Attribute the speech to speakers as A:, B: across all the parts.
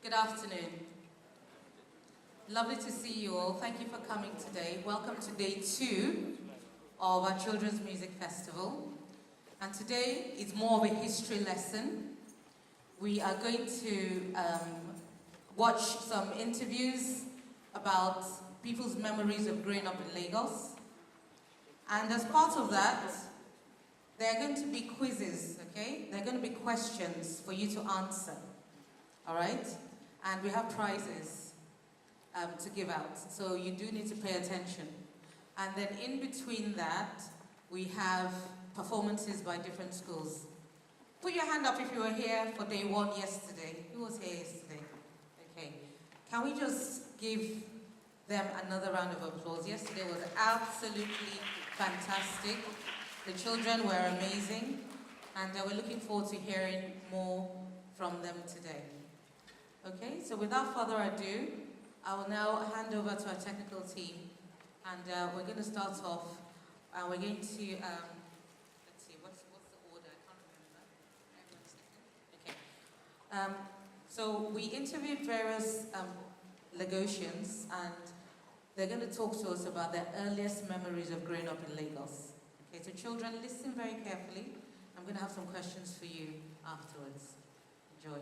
A: Good afternoon. Lovely to see you all. Thank you for coming today. Welcome to day 2 of our Children's Music Festival. And today is more of a history lesson. We are going to watch some interviews about people's memories of growing up in Lagos. And as part of that, there are going to be quizzes, okay? There are going to be questions for you to answer, all right? And we have prizes to give out, so you do need to pay attention. And then in between that, we have performances by different schools. Put your hand up if you were here for day 1 yesterday. Who was here yesterday? Okay. Can we just give them another round of applause? Yesterday was absolutely fantastic. The children were amazing, and we're looking forward to hearing more from them today. Okay, so without further ado, I will now hand over to our technical team, and we're going to start off. We're going to, let's see, what's the order? I can't remember. Okay. So we interviewed various Lagosians, and they're going to talk to us about their earliest memories of growing up in Lagos. Okay, so children, listen very carefully. I'm going to have some questions for you afterwards. Enjoy.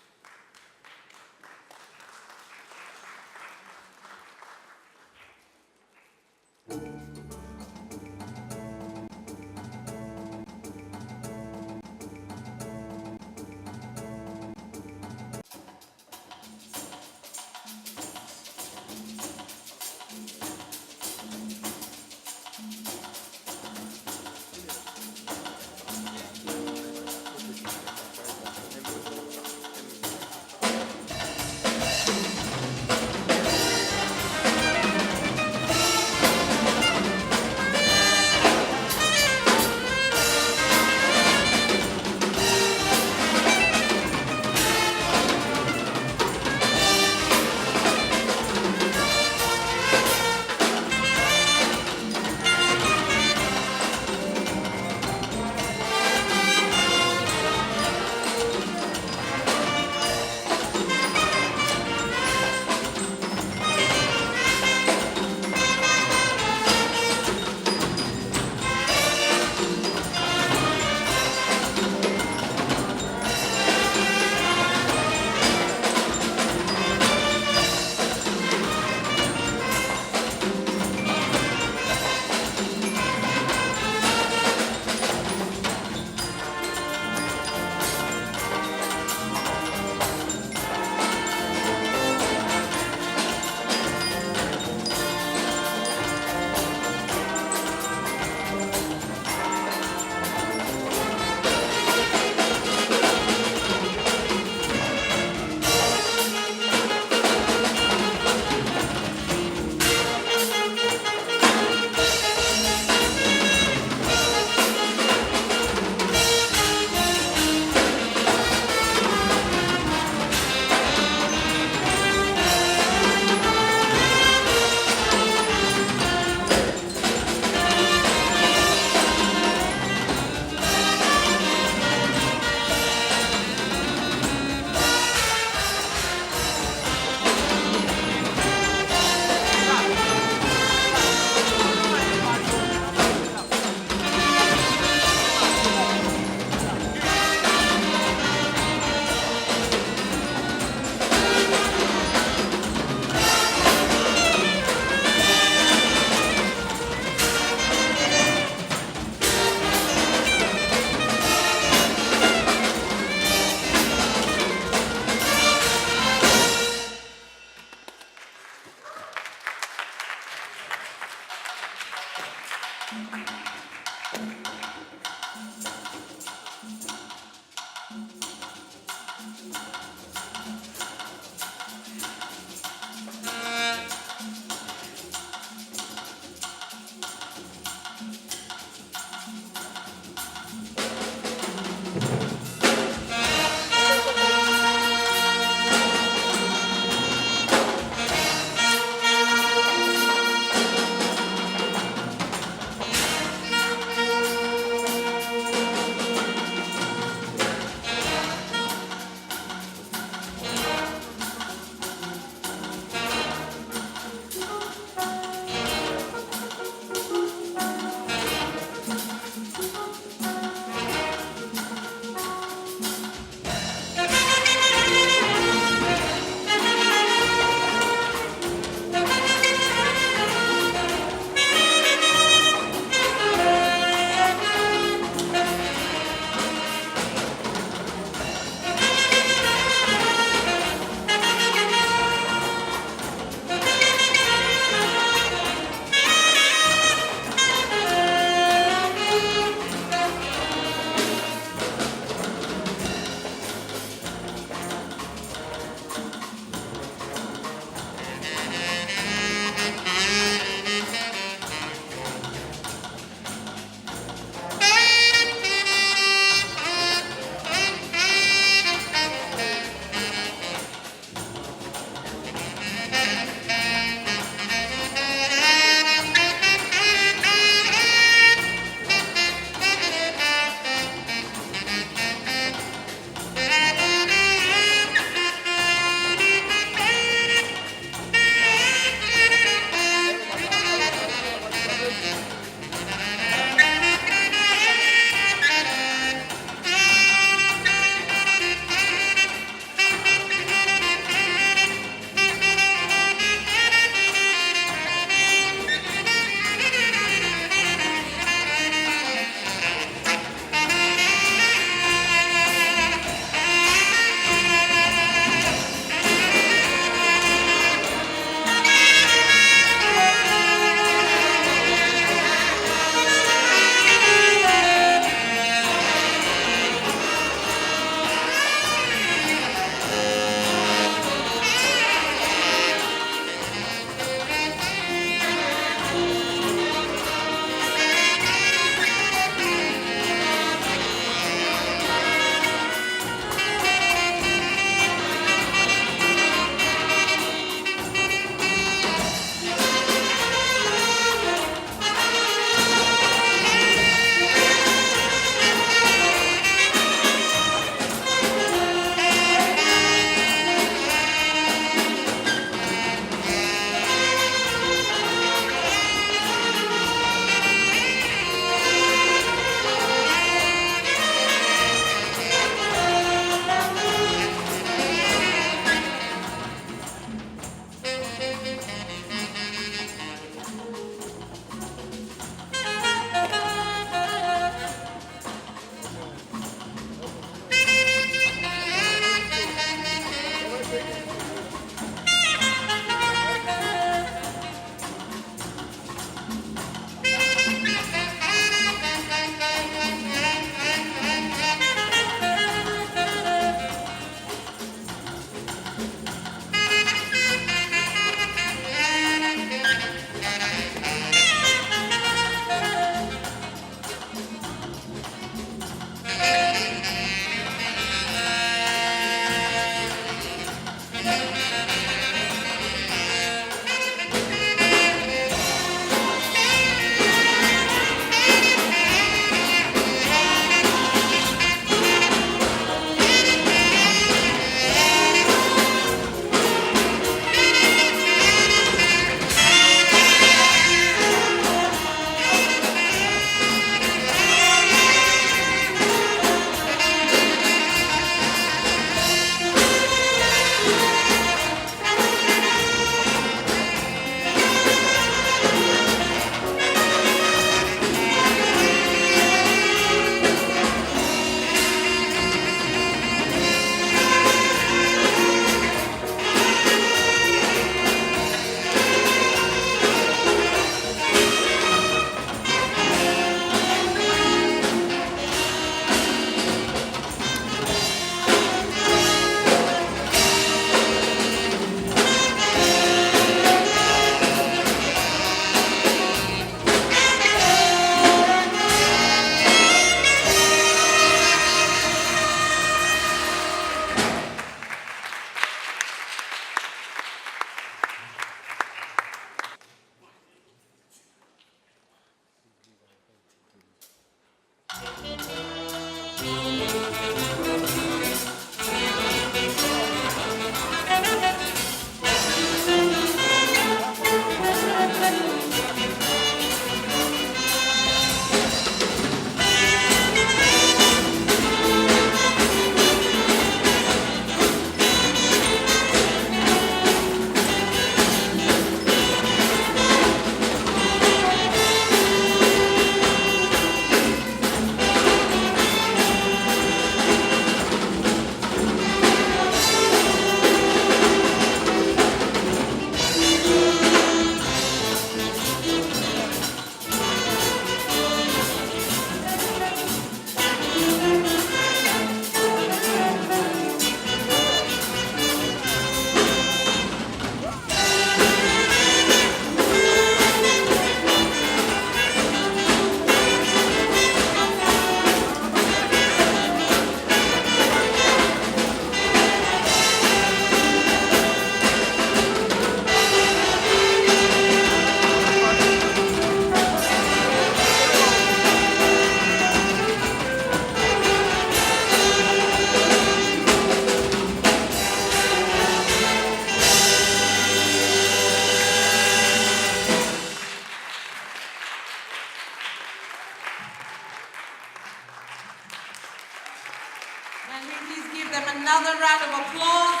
A: Can we please give them another round of applause?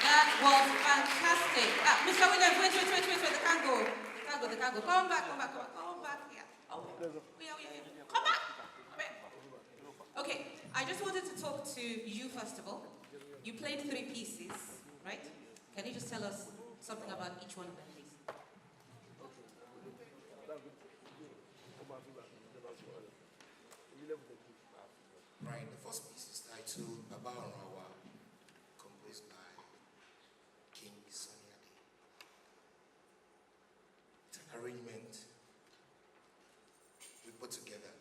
A: That was fantastic. Mr. Williams, wait, they can't go. They can't go. Come back here. Oh, yeah. Come back. Okay, I just wanted to talk to you first of all. You played 3 pieces, right? Can you just tell us something about each one of them, please?
B: Right, the first piece is titled Baba Rawa, composed by King Sunny Ade. It's an arrangement we put together.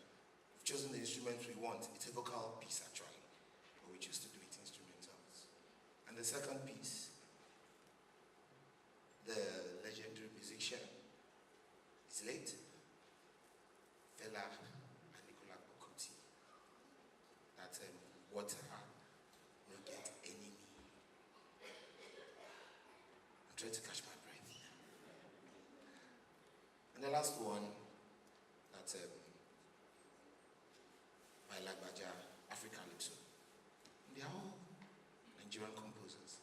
B: We've chosen the instruments we want. It's a vocal piece actually, but we choose to do it instrumentals. And the second piece, the legendary musician, is late, Fela Aníkúlápó Kuti. That's water no get enemy. I'm trying to catch my breath. And the last one, that's by Lagbaja, African Calypso. They are all Nigerian composers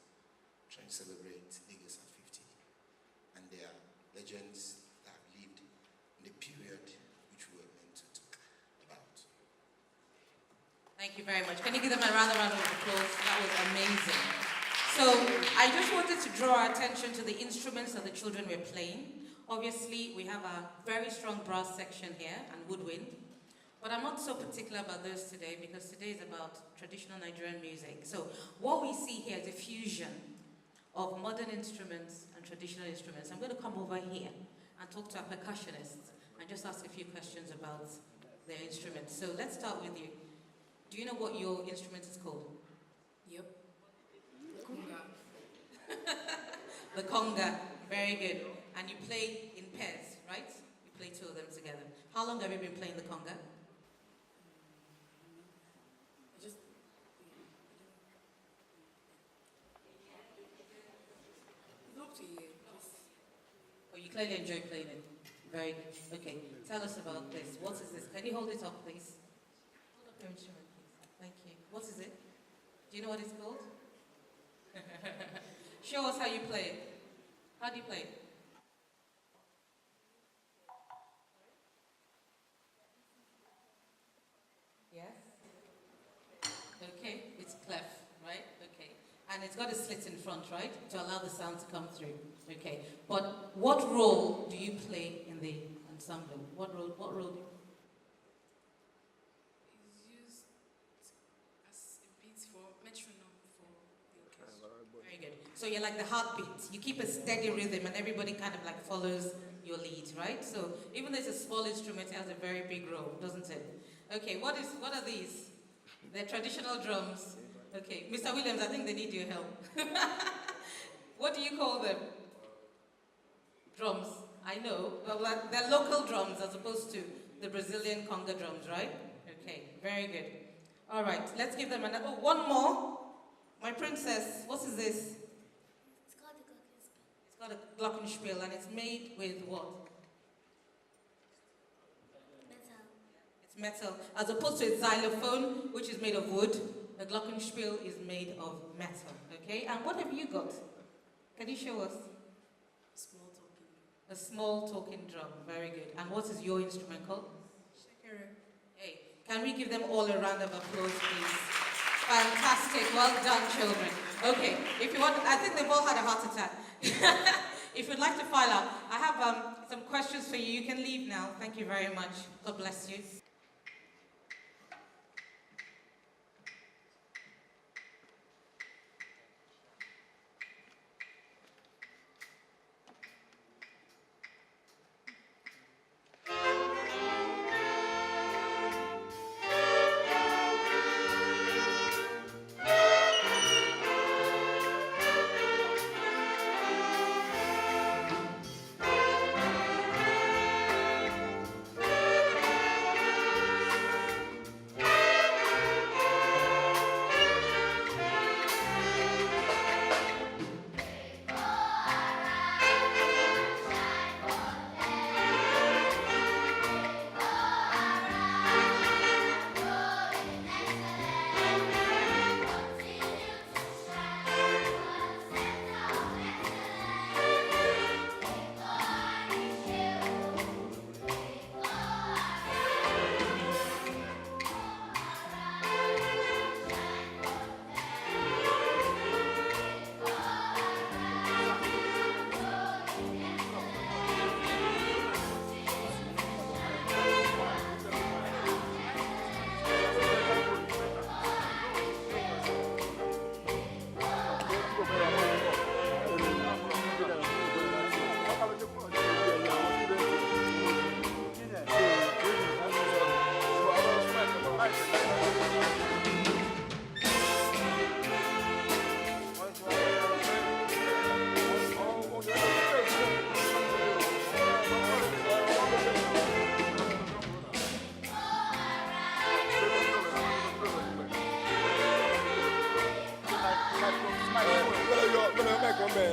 B: trying to celebrate Lagos at 50. And they are legends that have lived in the period which we were meant to talk about.
A: Thank you very much. Can you give them a round of applause? That was amazing. So I just wanted to draw our attention to the instruments that the children were playing. Obviously, we have a very strong brass section here and woodwind. But I'm not so particular about those today because today is about traditional Nigerian music. So what we see here is a fusion of modern instruments and traditional instruments. I'm going to come over here and talk to our percussionists and just ask a few questions about their instruments. So let's start with you. Do you know what your instrument is called?
C: Yep. Conga.
A: The conga. Very good. And you play in pairs, right? You play 2 of them together. How long have you been playing the conga?
C: Not a year.
A: Oh, you clearly enjoy playing it. Very good. Okay. Tell us about this. What is this? Can you hold it up, please? Hold up your instrument, please. Thank you. What is it? Do you know what it's called? Show us how you play it. How do you play it? Yes? Okay, it's clef, right? Okay. And it's got a slit in front, right? To allow the sound to come through. Okay. But what role do you play in the ensemble? What role do you play?
C: It's used as a beat for metronome for the orchestra.
A: Very good. So you're like the heartbeat. You keep a steady rhythm and everybody kind of like follows your lead, right? So even though it's a small instrument, it has a very big role, doesn't it? Okay, what are these? They're traditional drums. Okay, Mr. Williams, I think they need your help. What do you call them? Drums. I know. Well, they're local drums as opposed to the Brazilian conga drums, right? Okay, very good. All right, let's give them another. Oh, one more. My princess, what is this?
D: It's called a glockenspiel.
A: It's got a glockenspiel and it's made with what?
D: Metal.
A: It's metal. As opposed to a xylophone, which is made of wood, a glockenspiel is made of metal. Okay, and what have you got? Can you show us?
C: Small talking.
A: A small talking drum. Very good. And what is your instrument called?
C: Shekere.
A: Hey, can we give them all a round of applause, please? Fantastic. Well done, children. Okay, if you want, I think they've all had a heart attack. If you'd like to file out, I have some questions for you. You can leave now. Thank you very much. God bless you.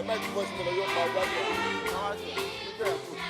E: Mike voice to the young man. How are you? Good.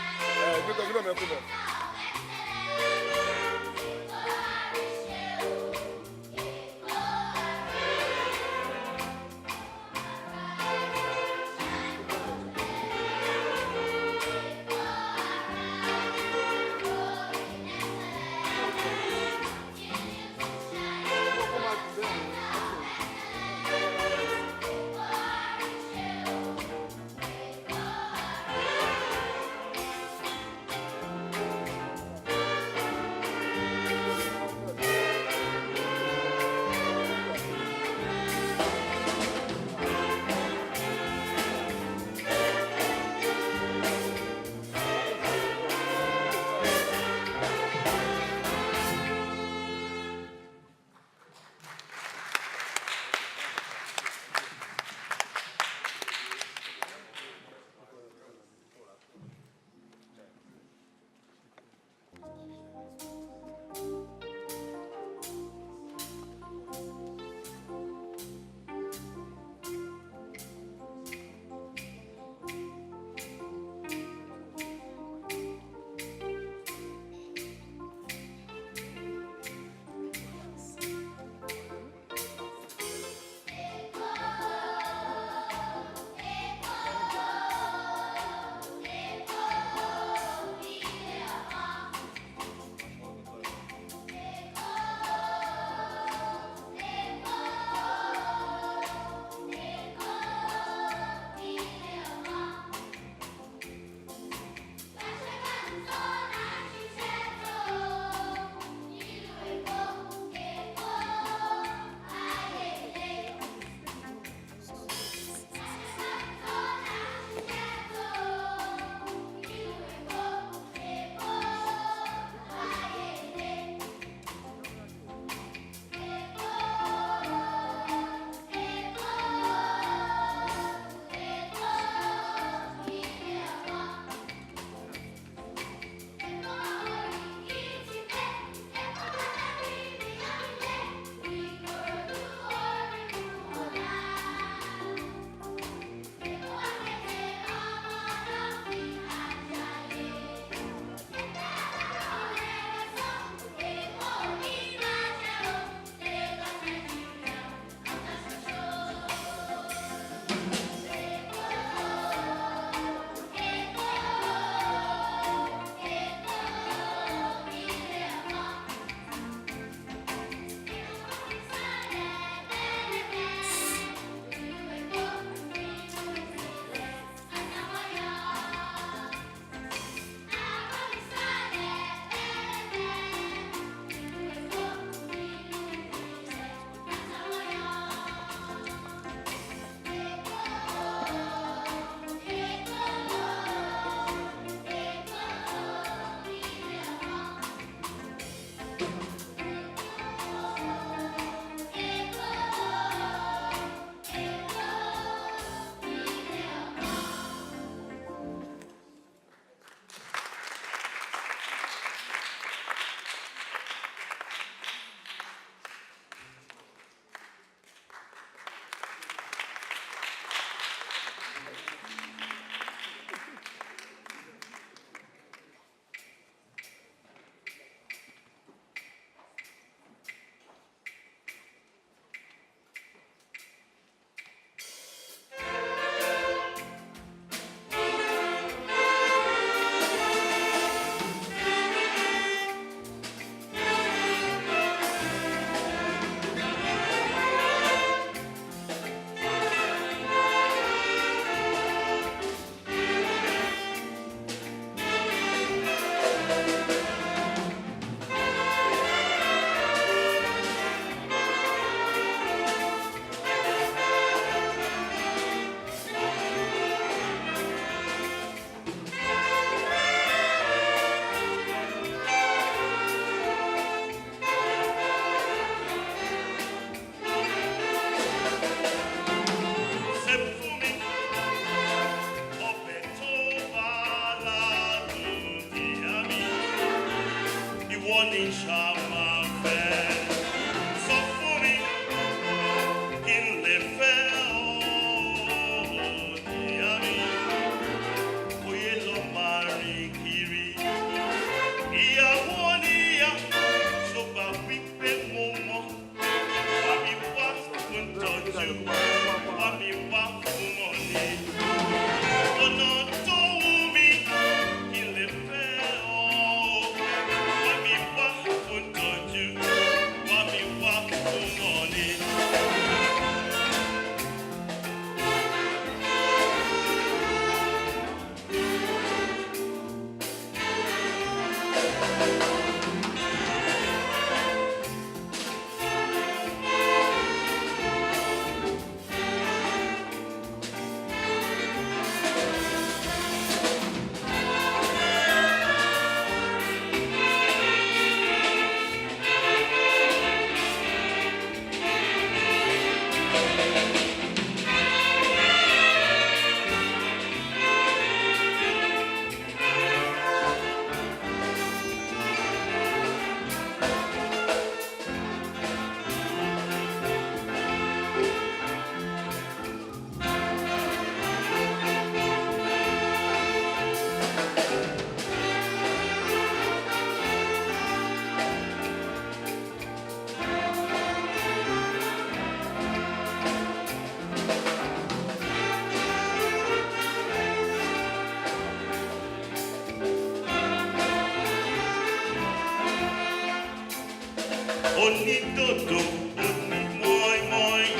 F: Onídòdó, oní mọ́ínmọ́ín.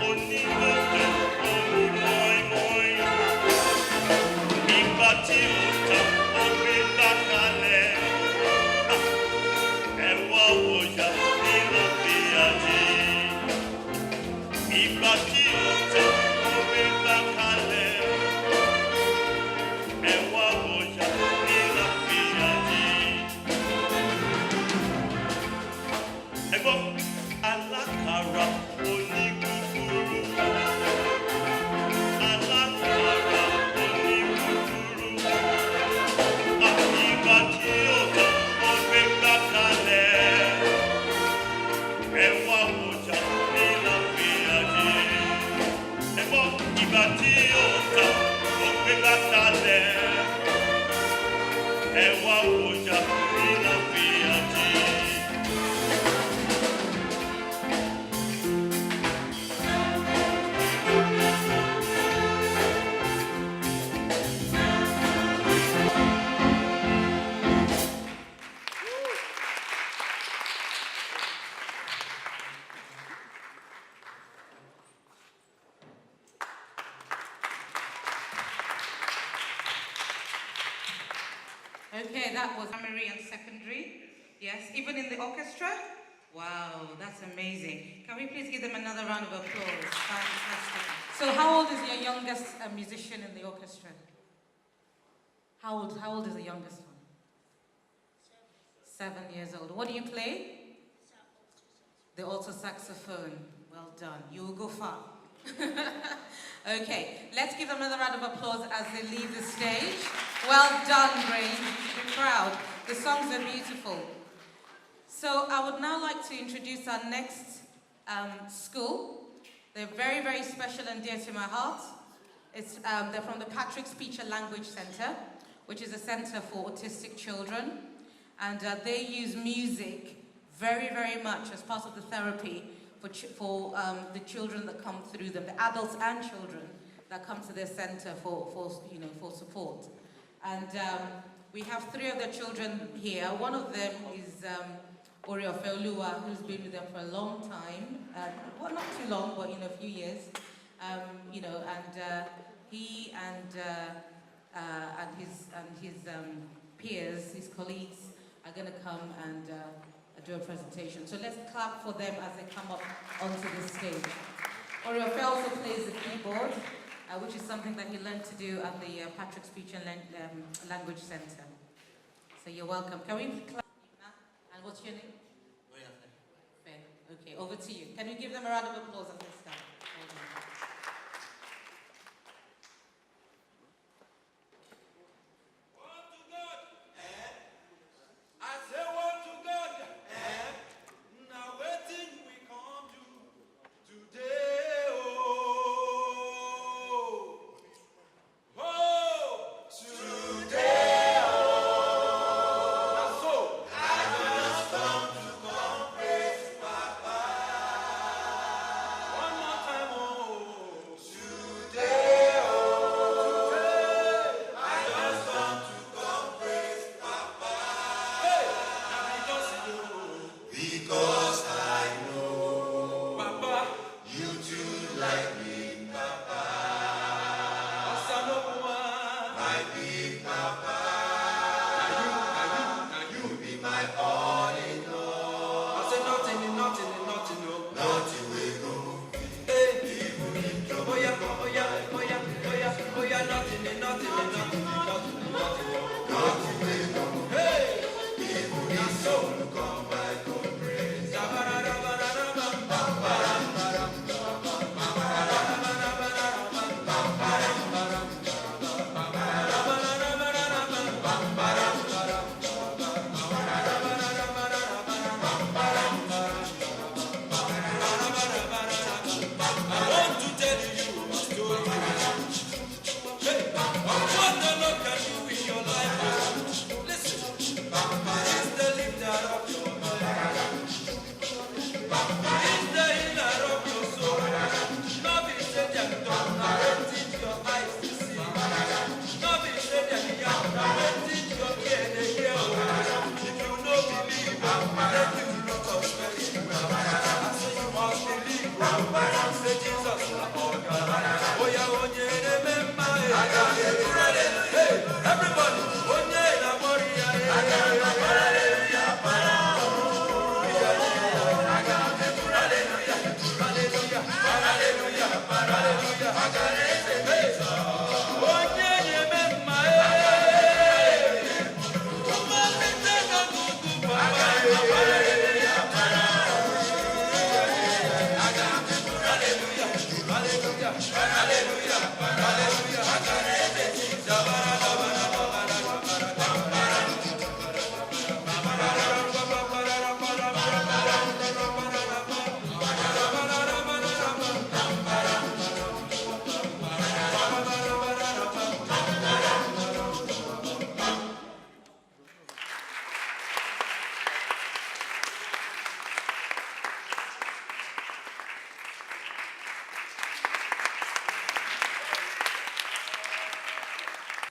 F: Onídòdó, oní mọ́ínmọ́ín. Ìgbà tí ó tán, ó gbé gbá kalẹ̀. Ẹ wá wòyà nínú bí ajé. Ìgbà tí ó tán, ó gbé gbá kalẹ̀. Ẹ wá wòyà nínú bí ajé. Ẹ gbọ́ alákàrà onígúgúrú. Alákàrà onígúgúrú. Ìgbà tí ó tán, ó gbé gbá kalẹ̀. Ẹ wá wòjà nínú bí ajé. Ẹ gbọ́ ìgbà tí ó tán, ó gbé gbá kalẹ̀. Ẹ wá wòjà nínú bí ajé.
A: Okay, that was primary and secondary. Yes, even in the orchestra? Wow, that's amazing. Can we please give them another round of applause? Fantastic. So how old is your youngest musician in the orchestra? How old is the youngest one? 7 years old. What do you play? The alto saxophone. Well done. You will go far. Okay, let's give them another round of applause as they leave the stage. Well done, Grace. You should be proud. The songs are beautiful. So I would now like to introduce our next school. They're very, very special and dear to my heart. They're from the Patrick Speech and Language Center, which is a center for autistic children. And they use music very, very much as part of the therapy for the children that come through them, the adults and children that come to their center for support. And we have 3 of their children here. One of them is Oriofe Oluwa, who's been with them for a long time. Well, not too long, but a few years. He and his peers, his colleagues, are going to come and do a presentation. So let's clap for them as they come up onto the stage. Oriofe also plays the keyboard, which is something that he learned to do at the Patrick Speech and Language Center. So you're welcome. Can we clap? And what's your name? Fair. Okay, over to you. Can you give them a round of applause at this time? Well done.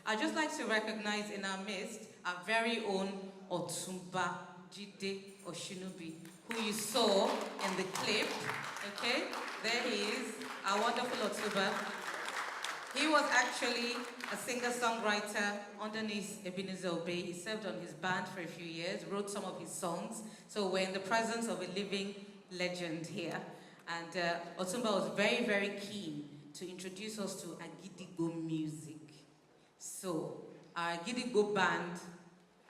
A: I'd just like to recognize in our midst our very own Otumba Jide Oshinubi, who you saw in the clip. Okay, there he is, our wonderful Otumba. He was actually a singer-songwriter underneath Ebenezer Obey. He served on his band for a few years, wrote some of his songs. So we're in the presence of a living legend here. And Otumba was very, very keen to introduce us to Agidigbo music. So our Agidigbo band,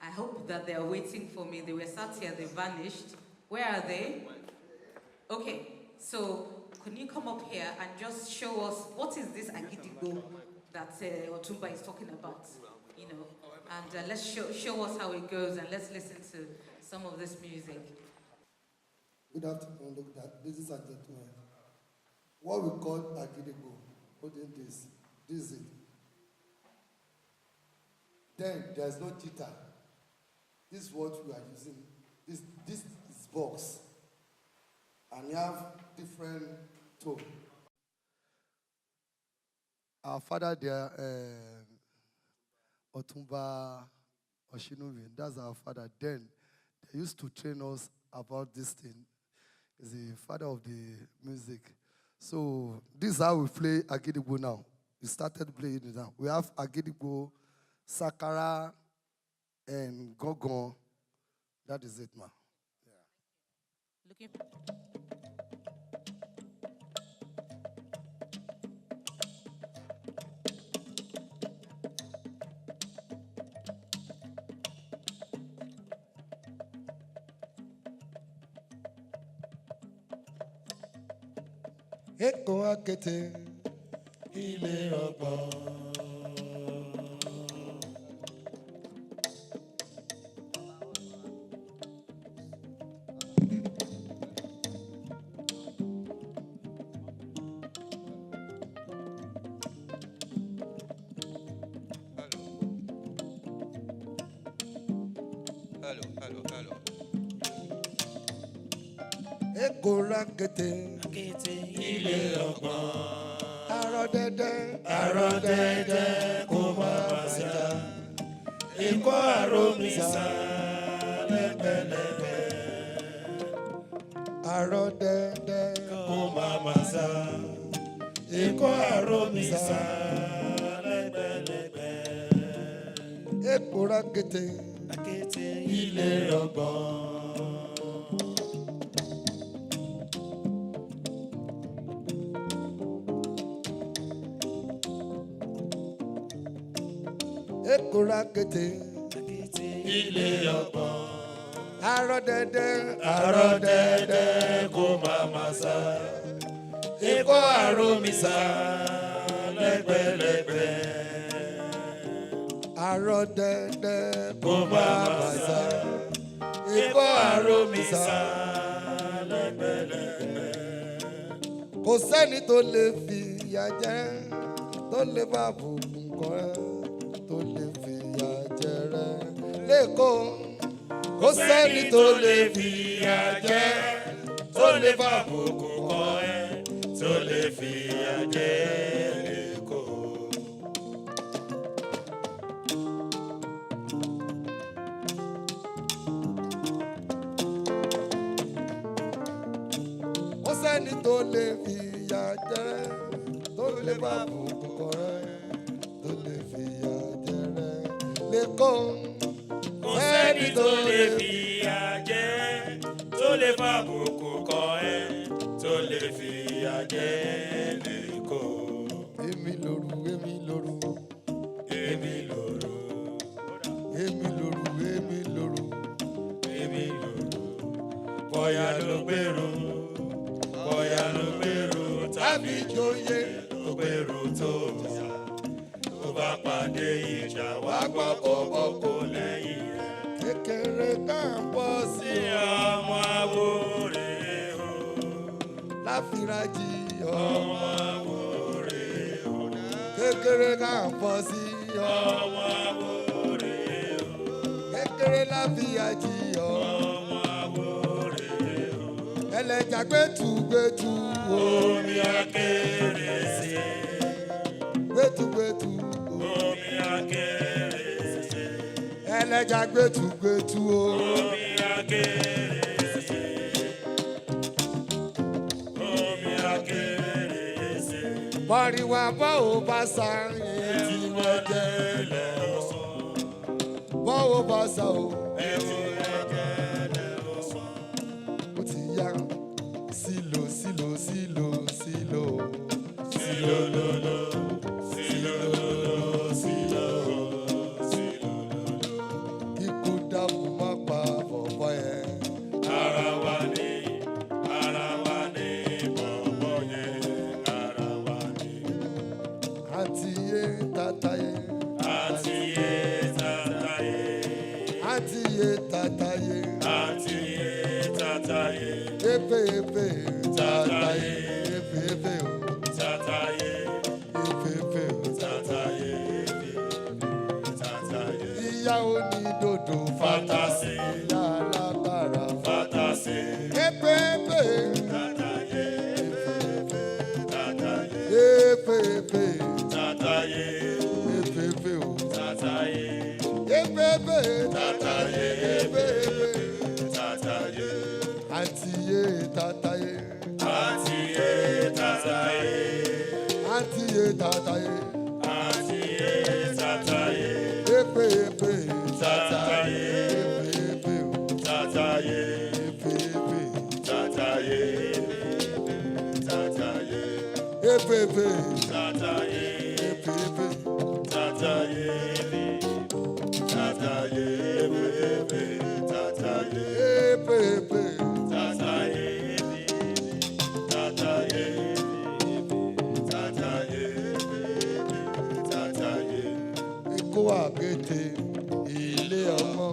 A: I hope that they are waiting for me. They were sat here, they vanished. Where are they? Okay, so can you come up here and just show us what is this Agidigbo that Otumba is talking about, you know? And let's show us how it goes, and let's listen to some of this music.
G: Good afternoon, look at ladies and gentlemen. What we call Agidigbo, holding this is it. Then there's no jitter. This is what we are using. This is box. And we have different tone. Our father there, Otumba Oshinubi, that's our father. Then they used to train us about this thing. He's the father of the music. So this is how we play Agidigbo now. We started playing it now. We have Agidigbo, Sakara, and Gogon. That is it, man.
A: Looking.
G: Eko akete ile ọgbọ́n.
H: Hello.
G: Eko rakete
H: Ilé ọgbọ́n.
G: Arọ dẹ́dẹ́
H: Kó má má sá. Ikọ́ àrómísà lẹ́gbẹ̀lẹ́gbẹ̀.
G: Arọ dẹ́dẹ́
H: Kó má má sá. Ikọ́ àrómísà lẹ́gbẹ̀lẹ́gbẹ̀.
G: Eko rakete
H: Ilé ọgbọ́n.
G: Eko rakete
H: Ilé ọgbọ́n.
G: arọ dẹ́dẹ́
H: Àrọ̀ dẹ́dẹ́ kó má má sá. Ikọ́ àrómísà lẹ́gbẹ̀lẹ́gbẹ̀.
G: arọ dẹ́dẹ́
H: Kó má má sá. Ikọ́ àrómísà lẹ́gbẹ̀lẹ́gbẹ̀.
G: kò sẹ́ni tó lè fìyà jẹ tó lè bá bùkún kọ́ ẹ tó lè fìyà jẹ rẹ lẹ́kọ̀ọ́ kò sẹ́ni tó lè
H: fìyà jẹ, tó lè fàbùkù kàn ẹ́, tó lè fìyà jẹ lẹ́kọ̀ọ́.
G: sẹ́ni tó lè fìyà jẹ tó lè bá bùkù kọrẹ́ tó lè fìyà jẹ lẹ́kọ̀ọ́.
H: Kò sẹ́ni tó lè fìyà jẹ tó lè fàbùkù kàn ẹ́ tó lè fìyà jẹ lẹ́kọ̀ọ́.
G: Èmi lòrù, èmi lòrù,
H: Èmi lòrò,
G: èmi lòrù, èmi lòrù.
H: èmi lòrò. Bóyá ló gbèrò, bóyá ló gbèrò tàbí
G: Àbíjòyè
H: ló gbèrò tó jà. Tó bá pàdé ìjà wá gbọ́ kókó lẹ́yìn rẹ̀.
G: kékeré ká ń bọ́ sí
H: Sí ọmọ àwòrè o,
G: láfírájì
H: ọmọ àwòrè o,
G: kékeré ká ń bọ́ sí
H: ọmọ àwòrè o,
G: kékeré láfírájì
H: ọmọ àwòrè o.
G: ẹlẹ́jà gbẹ́tùgbẹ́tù
H: Omi akéré sí,
G: gbẹ́tùgbẹ́tù
H: omi akéré sí,
G: ẹlẹ́jà gbẹ́tùgbẹ́tù
H: omi akéré sí, omi akéré sí.
G: bọ́ríwá bọ́ ò bá sa etí wọ́n jẹ́ bọ́ ò bá sa o ó ti yá sílò sílò sílò sílò kíkú dákú má pa bọ̀bọ̀ yẹn.
H: Ara wa ni bọ̀bọ̀ yẹn, ara wa ni.
G: Àǹtí yé tata yé,
H: Àti yé tata yé,
G: àǹtí yé tata yé,
H: àti yé tata yé,
G: epe epe tata yé, epe epe o,
H: tata yé,
G: epe epe o.
H: tata yé, tata yé.
G: Ìyá onídòdò
H: Fantasi,
G: ìyá alágbára.
H: fantasi,
G: Epe epe,
H: tata yé, tata yé,
G: epe epe,
H: tata yé,
G: epe epe o.
H: tata yé,
G: Epe epe,
H: tata yé,
G: epe epe.
H: tata yé.
G: Àǹtí yé tata yé,
H: Àti yé tata yé,
G: àǹtí yé tata yé,
H: àti yé tata yé,
G: epe epe
H: tata yé,
G: epe epe o.
H: tata yé,
G: Epe epe,
H: tata yé, tata yé,
G: epe epe,
H: tata yé,
G: epe epe.
H: tata yé, tata yé, tata yé,
G: Epe epe,
H: tata yé, tata yé, tata yé, tata yé.
G: ikú àkété ilé ọmọ.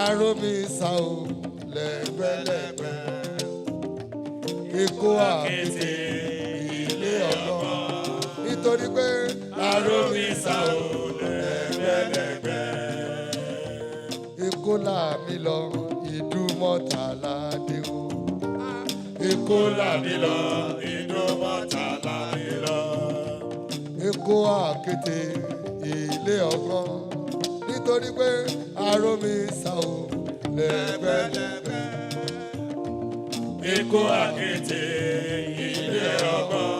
G: Arómi sá o lẹ́gbẹ́lẹ́gbẹ́. Ikú àkété ilé ọmọ. Nítorí pé
H: Arómi sá o lẹ́gbẹ́lẹ́gbẹ́.
G: ikú làmì lọ ìdúmọ̀tà ládé o.
H: Ikú làmì lọ, ìdúmọ̀tà làmì lọ.
G: Ikú àkété ilé ọmọ. Nítorí pé arómi sá o lẹ́gbẹ́lẹ́gbẹ́.
H: Ikú àkété ilé ọgbọ́n.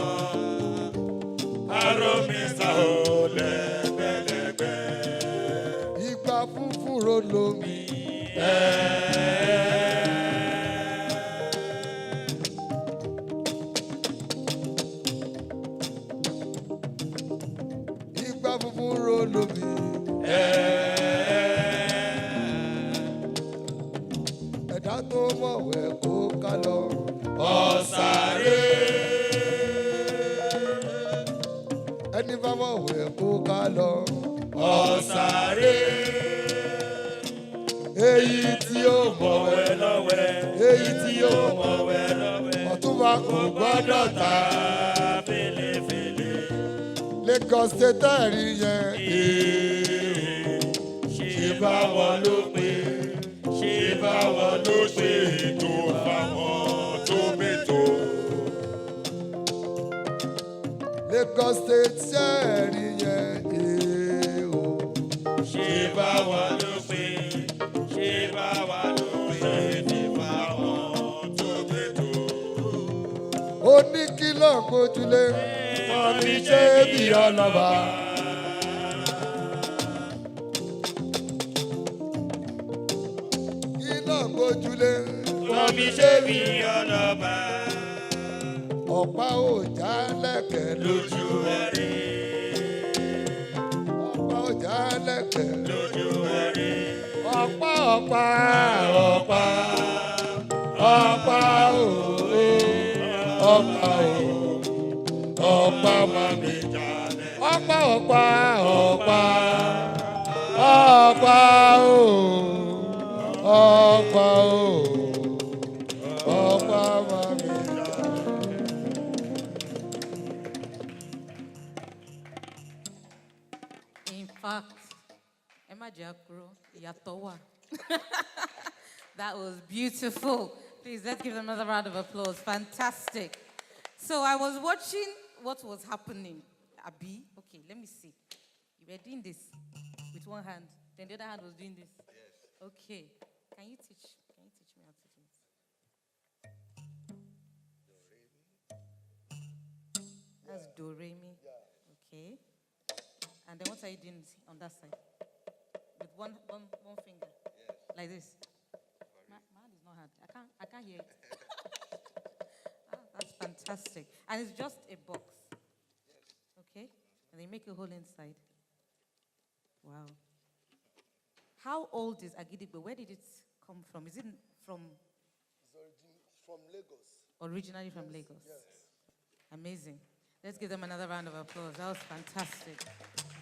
H: Arómi sá o lẹ́gbẹ́lẹ́gbẹ́.
G: Ìgbà funfun ro lomi. Ìgbà funfun ro lomi. Ẹ̀dá tó mọ̀wẹ́ kó ká lọ.
H: Ọ̀sàré.
G: Ẹni bá mọ̀wẹ́ kó ká lọ.
H: Ọ̀sàré.
G: Èyí tí ó mọ̀wẹ́.
H: Mọ̀wẹ́ lọ́wẹ́.
G: Èyí tí ó mọ̀wẹ́.
H: Mọ̀wẹ́ lọ́wẹ́.
G: Ọ̀túnba kò gbọ́dọ̀ ta.
H: Fèlèfèlè.
G: Lagos State ẹ̀rí yẹn.
H: Ṣé báwọn ló pé? Ṣé báwọn ló ṣe ètò fáwọn tó mẹ́tò?
G: Lagos State ẹ̀rí yẹn.
H: Ṣé báwọn ló pé? Ṣé báwọn ló ṣe ètò fáwọn tó mẹ́tò?
G: ní kí ló gbójúlé.
H: Wọ́n mi ṣe bí ọlọ́ba.
G: Kí ló gbójúlé.
H: Wọ́n mi ṣe bí ọlọ́ba.
G: Ọ̀pá ò já lẹ́kẹ̀ lójú.
H: Lójú ẹ̀rí.
G: Ọ̀pá ò já lẹ́kẹ̀
H: Lójú ẹ̀rí.
G: ọ̀pá
H: Ọ̀pá ọ̀pá o. Ọ̀pá o. Ọ̀pá máa mi jalè.
G: ọ̀pá ọ̀pá
H: Ọ̀pá.
G: ọ̀pá o. ọ̀pá o. ọ̀pá máa mi jà.
A: In fact, Emma Jakuro, Yatowa. That was beautiful. Please, let's give them another round of applause. Fantastic. So I was watching what was happening. Abi, okay, let me see. You were doing this with one hand, then the other hand was doing this. Yes. Okay. Can you teach me how to do this? That's do re mi. Okay. And then what are you doing on that side? With one finger? Yes. Like this? My hand is not hard. I can't hear it. That's fantastic. And it's just a box. Yes. Okay? And they make a hole inside. Wow. How old is Agidigbo? Where did it come from? Is it from?
G: It's from Lagos.
A: Originally from Lagos? Yes. Amazing. Let's give them another round of applause. That was fantastic.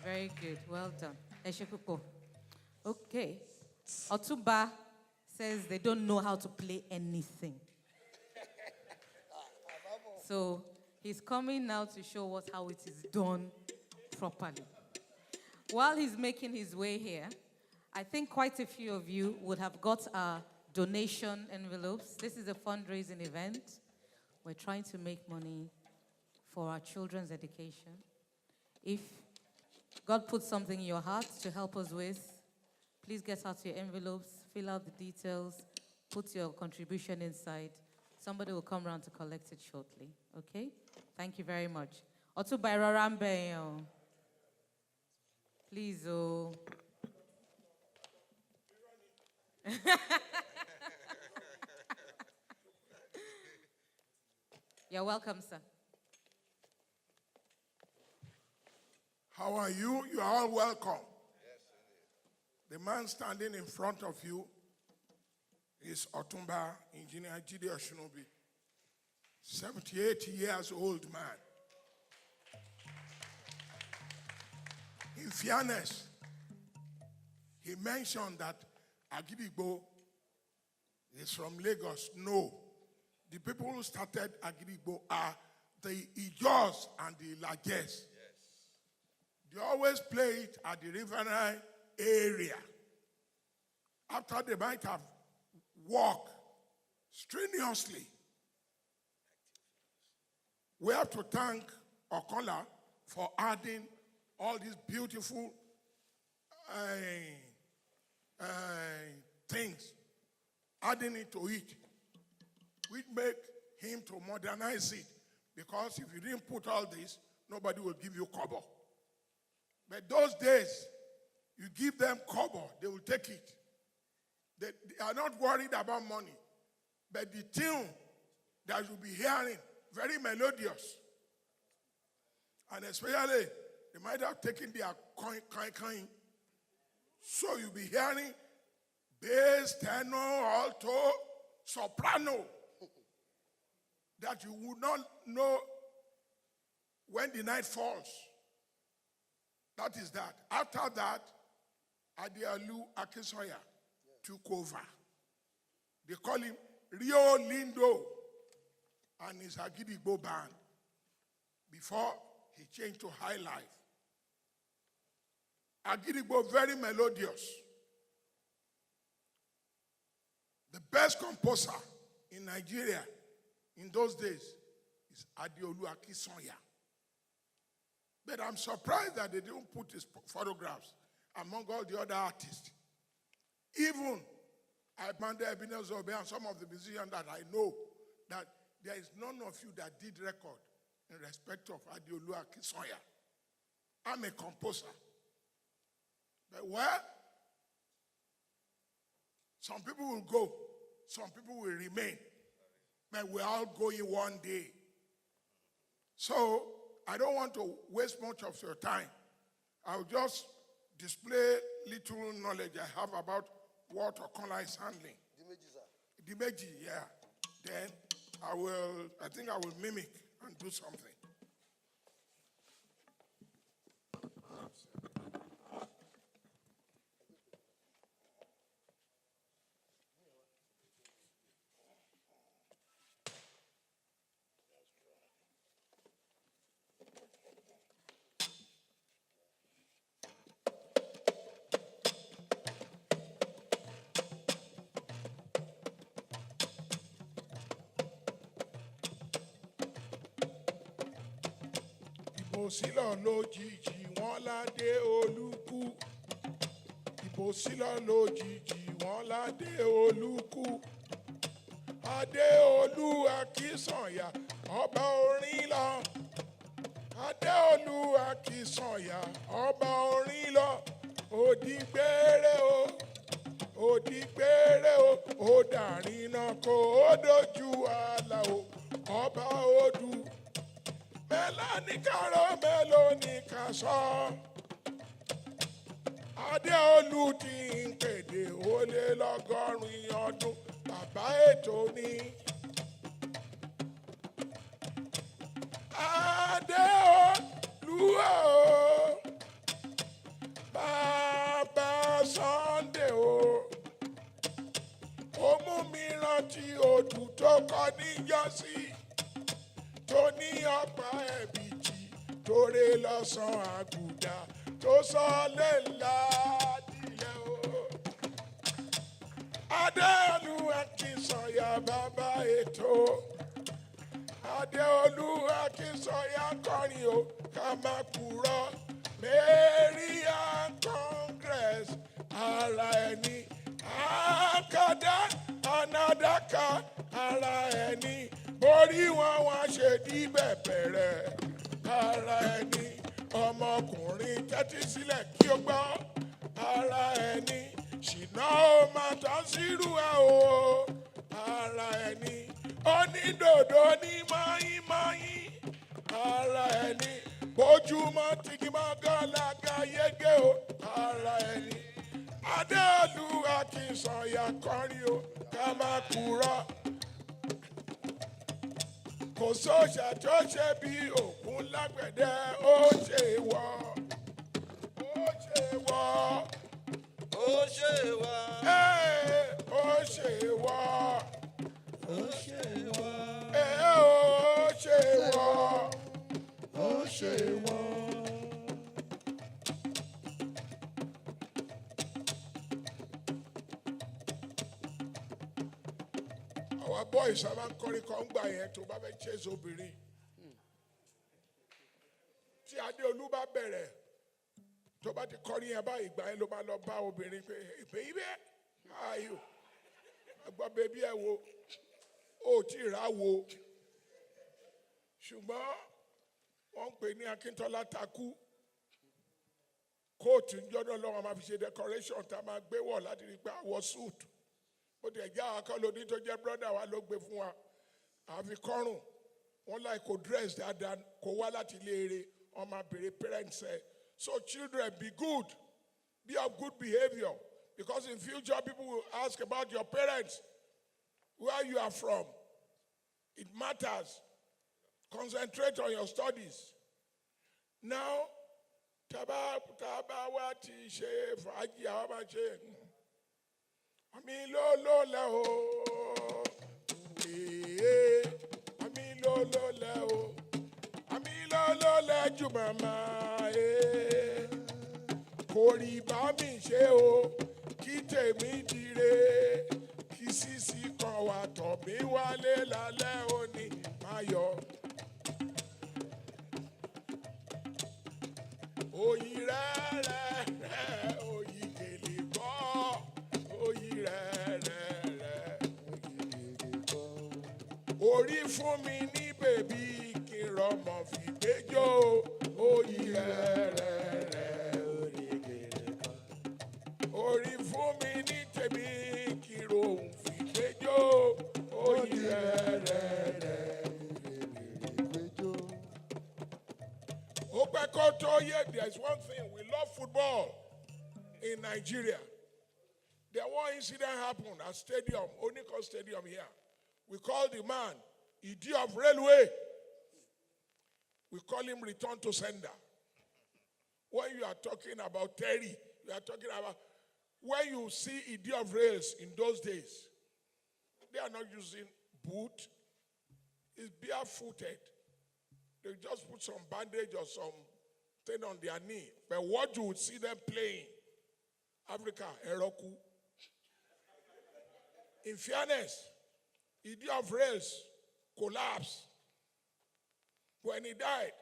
A: Very good. Well done. Eshekupo. Okay. Otuba says they don't know how to play anything. So he's coming now to show us how it is done properly. While he's making his way here, I think quite a few of you would have got our donation envelopes. This is a fundraising event. We're trying to make money for our children's education. If God put something in your heart to help us with, please get out your envelopes, fill out the details, put your contribution inside. Somebody will come around to collect it shortly, okay? Thank you very much. Otu Bairarambe, please, oh. You're welcome, sir.
I: How are you? You are all welcome. The man standing in front of you is Otumba Engineer Jide Oshinobi, 78 years old man. In fairness, he mentioned that Agidigbo is from Lagos. No. The people who started Agidigbo are the Ijos and the Lajes. Yes. They always play it at the riverine area. After they might have walked strenuously. We have to thank Okola for adding all these beautiful things, adding it to it, which make him to modernize it. Because if you didn't put all this, nobody will give you kobo. But those days, you give them kobo, they will take it. They are not worried about money. But the tune that you'll be hearing, very melodious. And especially, they might have taken their coin. So you'll be hearing bass, tenor, alto, soprano. That you would not know when the night falls. That is that. After that, Adialu Akisoya took over. They call him Rio Lindo and his Agidigbo band before he changed to High Life. Agidigbo, very melodious. The best composer in Nigeria in those days is Adeolu Akisoya. But I'm surprised that they didn't put his photographs among all the other artists. Even Ibanda Ebenezer Obey and some of the musicians that I know, that there is none of you that did record in respect of Adeolu Akinsanya. I'm a composer. But well, some people will go, some people will remain. But we're all going one day. So I don't want to waste much of your time. I'll just display little knowledge I have about what Okola is handling. Dimeji, yeah. Then I think I will mimic and do something. Ìbòsílọ̀ lójijì wọ́n ládé olúkú. Ìbòsílọ̀ lójijì wọ́n ládé olúkú. Adéolú Akínsànyà ọba orin lọ. Adéolú Akínsànyà ọba orin lọ. Òdìgbére o, òdìgbére o, ó dàrin náà kó o dojú àlà o, ọba odù. Melani karo meloni kaso. Adéolú ti ń pèdè ó lé lọ́gọ́rin ọdún bàbá ètò ni. Adéolú o, bàbá Sunday o, ó mú mi rántí odù tó kọ́ níjọ́sí. Tó ní ọ̀pá ẹ̀bìjì torí lọ́sàn-án àgùdà tó sọ lẹ́la dílé o. Adéolú Akínsànyà bàbá ètò. Adéolú Akínsànyà kọrin o ká má kúrò. Marian Congress ara ẹni. Akada Anadaka ara ẹni. Borí wọn wá ṣe dí bẹ̀bẹ̀rẹ̀ ara ẹni. Ọmọkùnrin tẹ́tí sílẹ̀ kí ó gbọ́ ara ẹni. Ṣìnà ó máa tán sírú ẹ̀ o ara ẹni. Onídòdó ní mọ́yínmọ́yín ara ẹni. Bójúmọ́ tìgímọ́ gọ́lága yege o ara ẹni. Adéolú Akínsànyà kọrin o ká má kúrò. Kò sóòṣà tó ṣe bí òkun lágbẹ̀dẹ ó ṣe wọ́. Ó ṣe wọ́.
E: Ó ṣe wá.
I: Ó ṣe wọ́.
E: Ó ṣe wá.
I: Ó ṣe wọ́.
E: Ó ṣe wá.
I: Our boys máa ń kọrin kan gbà yẹn tó bá fẹ́ chase obìnrin. Tí Adéolú bá bẹ̀rẹ̀ tó bá ti kọrin yẹn báyìí ìgbà yẹn ló máa lọ bá obìnrin pé baby how are you? Ẹgbọ́n bèbí ẹ̀ wo ó tí ì rà wo. Ṣùgbọ́n wọ́n ń pè ní Akíntọ́lá takú. Kóòtù ń jọ́dọ̀ lọ́wọ́ máa fi ṣe decoration tá a máa gbé wọ̀ láti rí pé àwọ̀ suit. Ó dẹ̀ já akọ́lò ní tó jẹ́ brọ́dà wa ló gbé fún wa. Àfi kọ́rùn. Wọ́n láì kó dress dáadáa kó wá láti ilé eré. Wọ́n máa bèrè parents ẹ̀. So children, be good. Be of good behavior. Because in future people will ask about your parents. Where you are from. It matters. Concentrate on your studies. Now, taba wa ti ṣe fàájì àwọn máa ṣe. Àmì ló lẹ o. Àmì ló lẹ o. Àmì ló lẹ jù màmá. Kò rí bá mi ṣe o. Kí tèmi dire. Kí sísí kan wà tọ̀ mí wálé lálẹ́ òní máa yọ. Oyi rẹ̀ oyi gèlè gbọ́. Oyi rẹ̀ oyi gèlè gbọ́. Orí fún mi ní bèbí kí n rọmọ fi gbẹjọ oyè rẹ̀rẹ̀rẹ̀ orí gèrè kan. Orí fún mi ní tèmi kí n rohùn fi gbẹjọ oyè rẹ̀rẹ̀rẹ̀ ó pẹ́ kó tó yé. There's one thing, we love football in Nigeria. There one incident happened at stadium, Onikon Stadium here. We call the man Idi of Railway. We call him return to sender. When you are talking about Terry, you are talking about when you see Idi of Rails in those days, they are not using boot, it's barefooted. They just put some bandage or something on their knee. But what you would see them playing, Africa, Eroku. In fairness, Idi of Rails collapsed. When he died,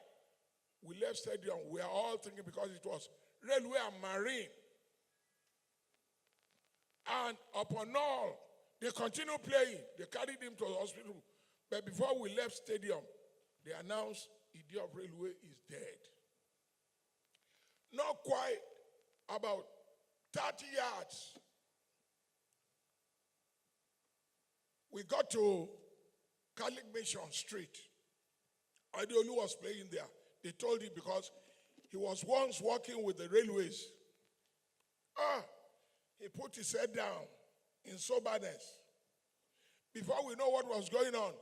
I: we left stadium. We are all thinking because it was railway and marine. And upon all, they continued playing. They carried him to the hospital. But before we left stadium, they announced Idi of Railway is dead. Not quite about 30 yards. We got to Catholic Mission Street. Adeolu was playing there. They told him because he was once working with the railways. He put his head down in soberness. Before we know what was going on,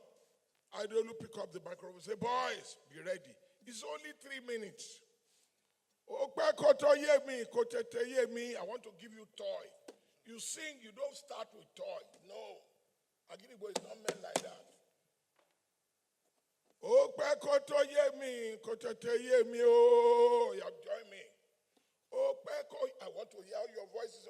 I: Adeolu pick up the microphone and say, boys, be ready. It's only 3 minutes. I want to give you toy. You sing, you don't start with toy. No. Aginibo is not meant like that. You have joined me. I want to hear your voices.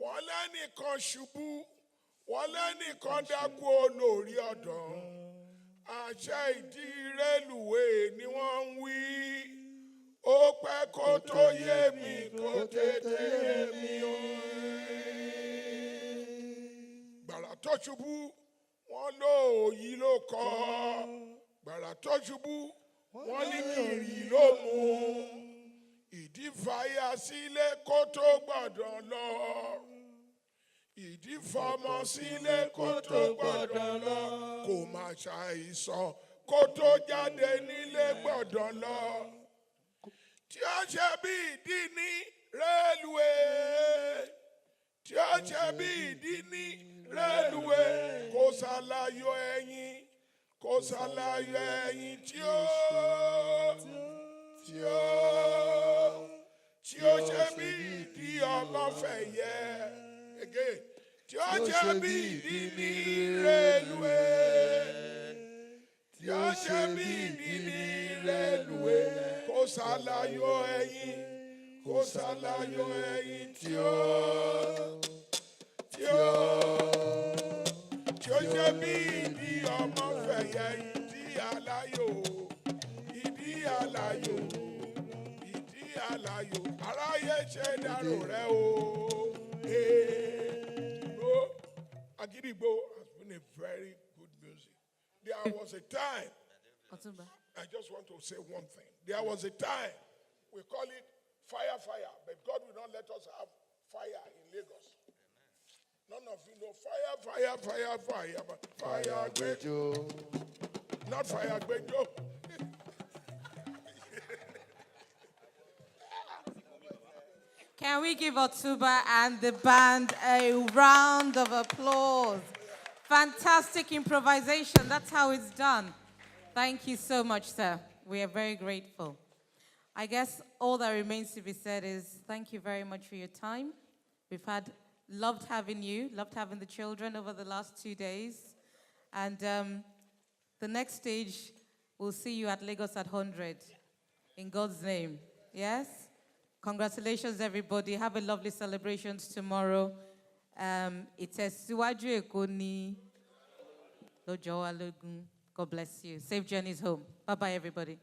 I: Wọ́n lẹ́nìkan ṣubú, wọ́n lẹ́nìkan dákú olórí ọ̀dàn. Àṣẹ ìdí rélùwé ni wọ́n ń wí. Ó pẹ́ kó tó yé mi, kó tètè yé mi o. Gbàrà tó ṣubú, wọ́n lóòyì ló kọ́. Gbàrà tó ṣubú, wọ́n ní kìrì ló mú. Ìdí fàyà sílé kó tó gbọ́dọ̀ lọ. Ìdí fọmọ sílé kó tó gbọ́dọ̀ lọ. Kò má ṣàìsàn kó tó jáde nílé gbọ́dọ̀ lọ. Tí ó ṣe bí ìdí ní rélùwé. Tí ó ṣe bí ìdí ní rélùwé. Kò ṣàlàyé ẹyin. Kò ṣàlàyé ẹyin tí ó ṣe bí ìdí ọlọ́fẹ̀yẹ. Again. Tí ó ṣe bí ìdí ní rélùwé. Tí ó ṣe bí ìdí ní rélùwé. Kò ṣàlàyé ẹyin. Kò ṣàlàyé ẹyin tí ó ṣe bí ìdí ọmọfẹ̀yẹ. Ìdí aláyò. Ìdí aláyò. Alayo, aráyé ṣe dárò rẹ o. Agidigbo has been a very good music. There was a time, I just want to say one thing. There was a time, we call it fire, but God will not let us have fire in Lagos. None of you know fire, but fire, Gbejo. Not fire, Gbejo.
A: Can we give Otuba and the band a round of applause? Fantastic improvisation. That's how it's done. Thank you so much, sir. We are very grateful. I guess all that remains to be said is thank you very much for your time. We've loved having you, loved having the children over the last 2 days. And the next stage, we'll see you at Lagos at 100. In God's name. Yes? Congratulations, everybody. Have a lovely celebrations tomorrow. It's a Siwaju Ekoni Lojoa Logun. God bless you. Safe journeys home. Bye-bye, everybody.